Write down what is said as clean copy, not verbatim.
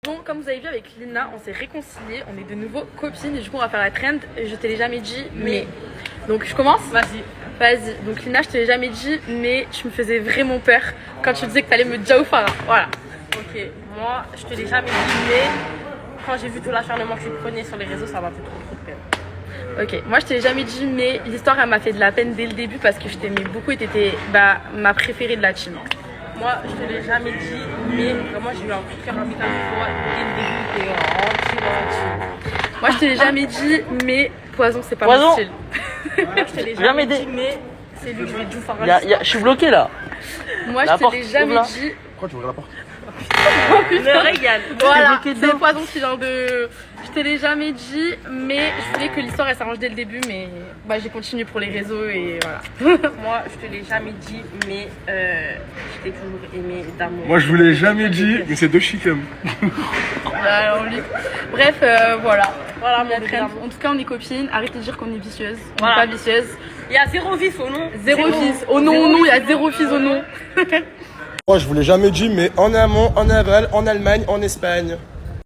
Bon, comme vous avez vu avec Lina, on s'est réconciliés, on est de nouveau copines et du coup on va faire la trend. Je te l'ai jamais dit, mais... Donc je commence. Vas-y. Donc Lina, je te l'ai jamais dit, mais tu me faisais vraiment peur quand tu disais que t'allais me Jao Farah. Voilà. Ok, moi je te l'ai jamais dit, mais quand j'ai vu tout l'acharnement que tu prenais sur les réseaux, ça m'a fait trop de peine. Ok, moi je te l'ai jamais dit, mais l'histoire elle m'a fait de la peine dès le début parce que je t'aimais beaucoup et t'étais ma préférée de la team. Moi je te l'ai jamais dit, mais vraiment j'ai eu un coup de cœur amical pour toi dès le début, t'es gentil. Moi je te l'ai jamais dit, mais Poison c'est pas Poison. mon style. Moi je te l'ai jamais dit, mais c'est lui que je vais Jao Farah. Je suis bloqué là. Moi La je te porte, l'ai jamais ouvre-la. dit. Pourquoi tu ouvres la porte? Me régale. Voilà, bloqué c'est dedans. Poison qui vient de... Je te l'ai jamais dit, mais je voulais que l'histoire elle s'arrange dès le début, mais j'ai continué pour les réseaux et voilà. Moi je te l'ai jamais dit, mais je t'ai toujours aimé d'amour. Moi, je vous l'ai jamais dit, mais c'est deux chicanes. Alors, bref, voilà. Voilà La mon trend. frère. En tout cas, on est copines. Arrêtez de dire qu'on est vicieuse. On Voilà. n'est pas vicieuse. Il y a zéro vif au nom. Zéro fils. Au nom, il y a zéro fils au nom. Moi, je vous l'ai jamais dit, mais en amont, en aval, en Allemagne, en Espagne.